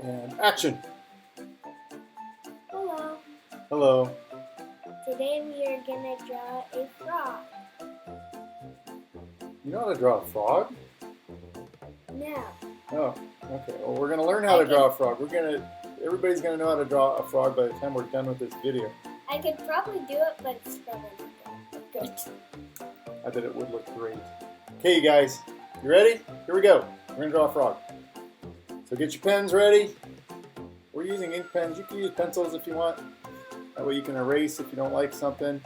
And action. Hello. Hello. Today we are going to draw a frog. You know how to draw a frog? No. Oh, okay. Well, we're going to learn how to draw a frog. Everybody's going to know how to draw a frog by the time we're done with this video. I could probably do it, but it's probably not good. I bet it would look great. Okay, you guys, you ready? Here we go. We're going to draw a frog. So get your pens ready. We're using ink pens. You can use pencils if you want. That way you can erase if you don't like something.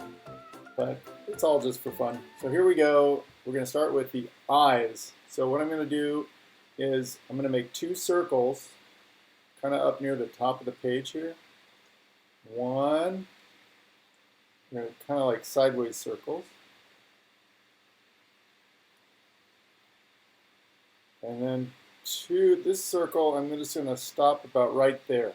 But it's all just for fun. So here we go. We're going to start with the eyes. So what I'm going to do is I'm going to make two circles kind of up near the top of the page here. One, kind of like sideways circles. And then two, this circle, I'm just going to stop about right there.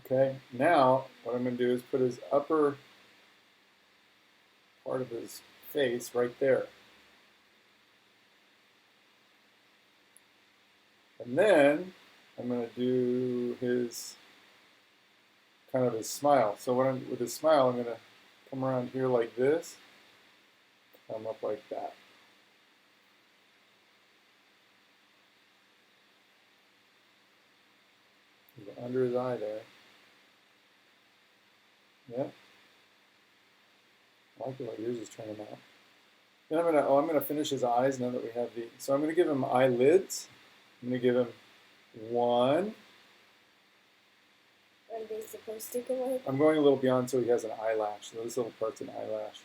Okay, now what I'm going to do is put his upper part of his face right there. And then I'm going to do his kind of his smile. So with his smile, I'm going to come around here like this, come up like that. Under his eye there. Yep. I like the way yours is turning out. Then I'm gonna finish his eyes now that we have the. So I'm gonna give him eyelids. I'm gonna give him one. Are they supposed to go like? I'm going a little beyond so he has an eyelash. So this little part's an eyelash.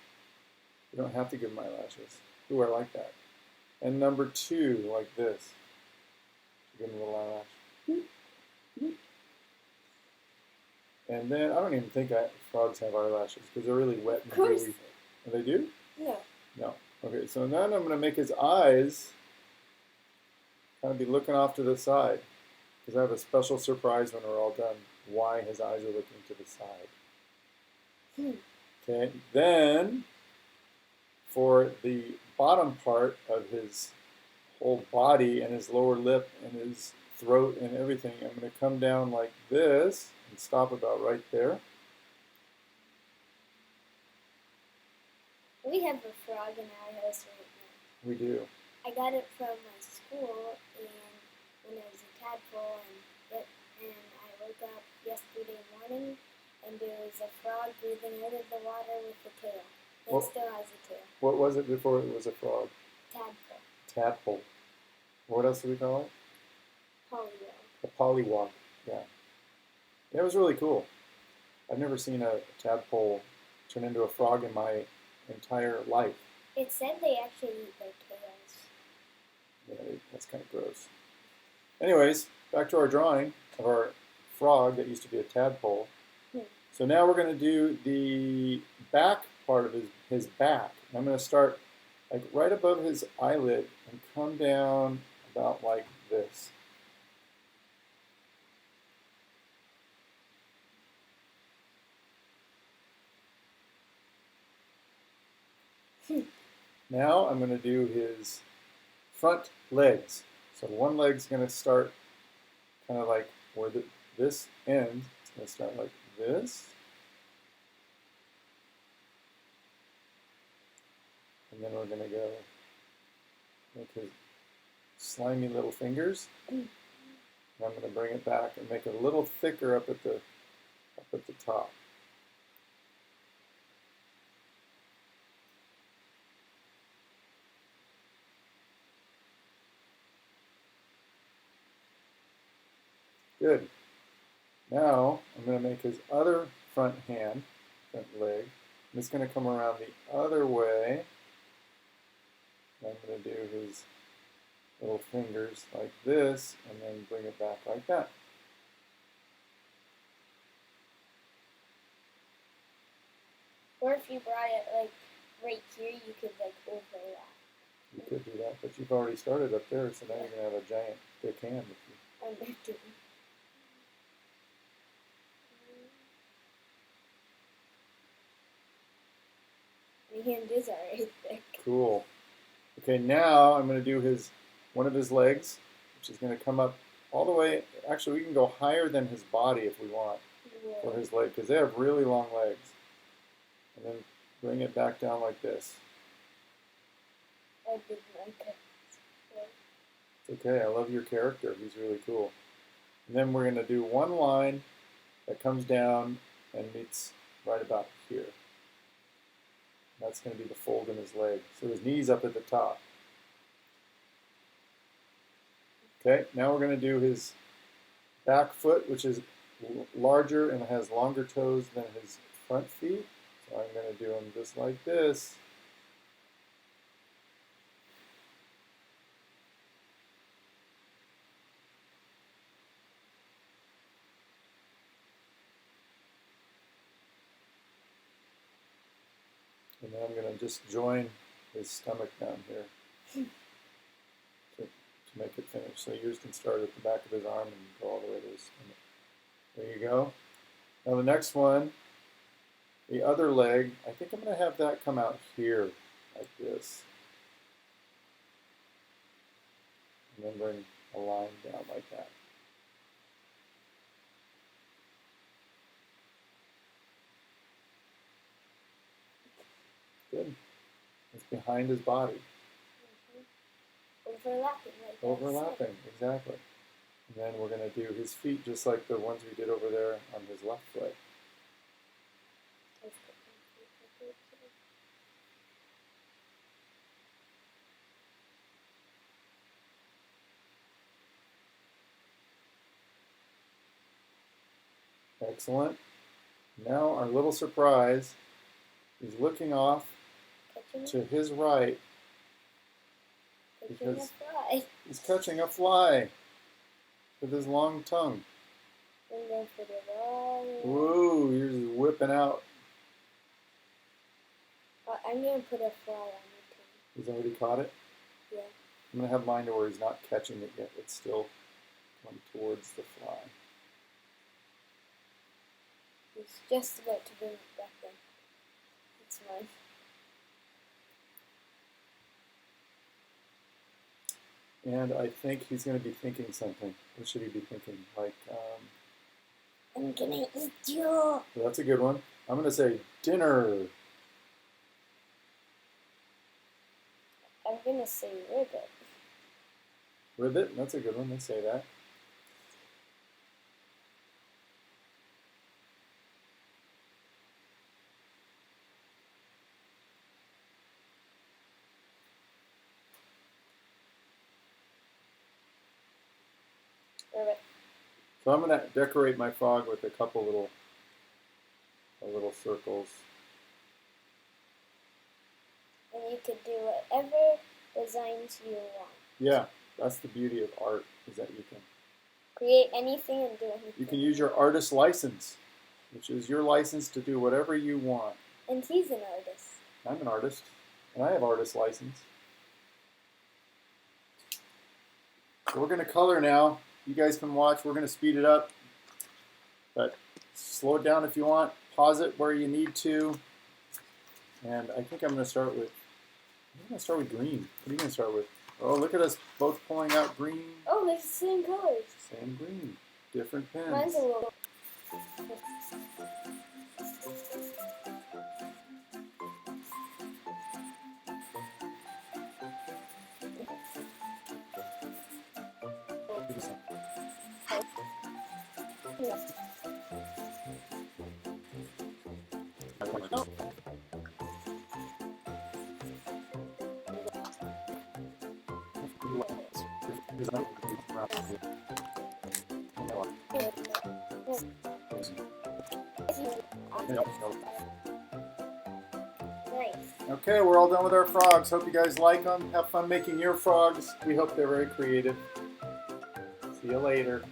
You don't have to give him eyelashes. Ooh, I like that. And number two, like this. Give him a little eyelash. And then I don't even think frogs have eyelashes because they're really wet and gooey. Oh, they do? No. No. Okay, so then I'm going to make his eyes kind of be looking off to the side because I have a special surprise when we're all done why his eyes are looking to the side. Okay, then for the bottom part of his whole body and his lower lip and his throat and everything, I'm going to come down like this and stop about right there. We have a frog in our house right now. We do. I got it from my school, and when I was a tadpole, and I woke up yesterday morning, and there was a frog breathing out of the water with a tail. It still has a tail. What was it before it was a frog? Tadpole. Tadpole. What else do we call it? Pollywog. A pollywog, yeah. It was really cool. I've never seen a tadpole turn into a frog in my entire life. It said they actually eat their tails. Yeah, that's kind of gross. Anyways, back to our drawing of our frog that used to be a tadpole. So now we're going to do the back part of his back. I'm going to start like right above his eyelid and come down about like this. Now I'm going to do his front legs. So one leg's going to start kind of like where this ends. It's going to start like this. And then we're going to go make his slimy little fingers. And I'm going to bring it back and make it a little thicker up at the top. Good. Now I'm going to make his other front leg. I'm just going to come around the other way. I'm going to do his little fingers like this and then bring it back like that. Or if you brought it like right here, you could like overlap. You could do that, but you've already started up there, so now you're going to have a giant thick hand. I'm not doing. My hand is already thick. Cool. Okay, now I'm going to do one of his legs, which is going to come up all the way. Actually, we can go higher than his body if we want for his leg, because they have really long legs. And then bring it back down like this. I did like it. It's okay, I love your character. He's really cool. And then we're going to do one line that comes down and meets right about here. That's going to be the fold in his leg. So his knee's up at the top. Okay, now we're going to do his back foot, which is larger and has longer toes than his front feet. So I'm going to do him just like this. And then I'm going to just join his stomach down here to make it finish. So yours can start at the back of his arm and go all the way to his stomach. There you go. Now the next one, the other leg, I think I'm going to have that come out here like this. And then bring a line down like that. Good. It's behind his body. Overlapping like that. Overlapping, exactly. And then we're going to do his feet just like the ones we did over there on his left foot. Excellent. Now our little surprise, he's looking off to his right. Because he's catching a fly with his long tongue. And then put it all in. Whoa, you're just whipping out. I'm going to put a fly on it too. He's already caught it? Yeah. I'm going to have mine to where he's not catching it yet. It's still going towards the fly. He's just about to bring it back in. It's mine. And I think he's going to be thinking something. What should he be thinking? Like, I'm gonna eat you. Well, that's a good one. I'm going to say dinner. I'm gonna say ribbit. Ribbit? That's a good one. They say that. Ribbit. So I'm going to decorate my frog with a couple little circles. And you could do whatever designs you want. Yeah, that's the beauty of art, is that you can create anything and do anything. You can use your artist license, which is your license to do whatever you want. And he's an artist. I'm an artist, and I have artist license. So we're going to color now. You guys can watch. We're going to speed it up, but slow it down if you want. Pause it where you need to. And I think I'm going to start with green. What are you going to start with? Oh, look at us both pulling out green. Oh, they're the same colors. Same green. Different pens. Mine's a little... Nice. Okay, we're all done with our frogs. Hope you guys like them. Have fun making your frogs. We hope they're very creative. See you later.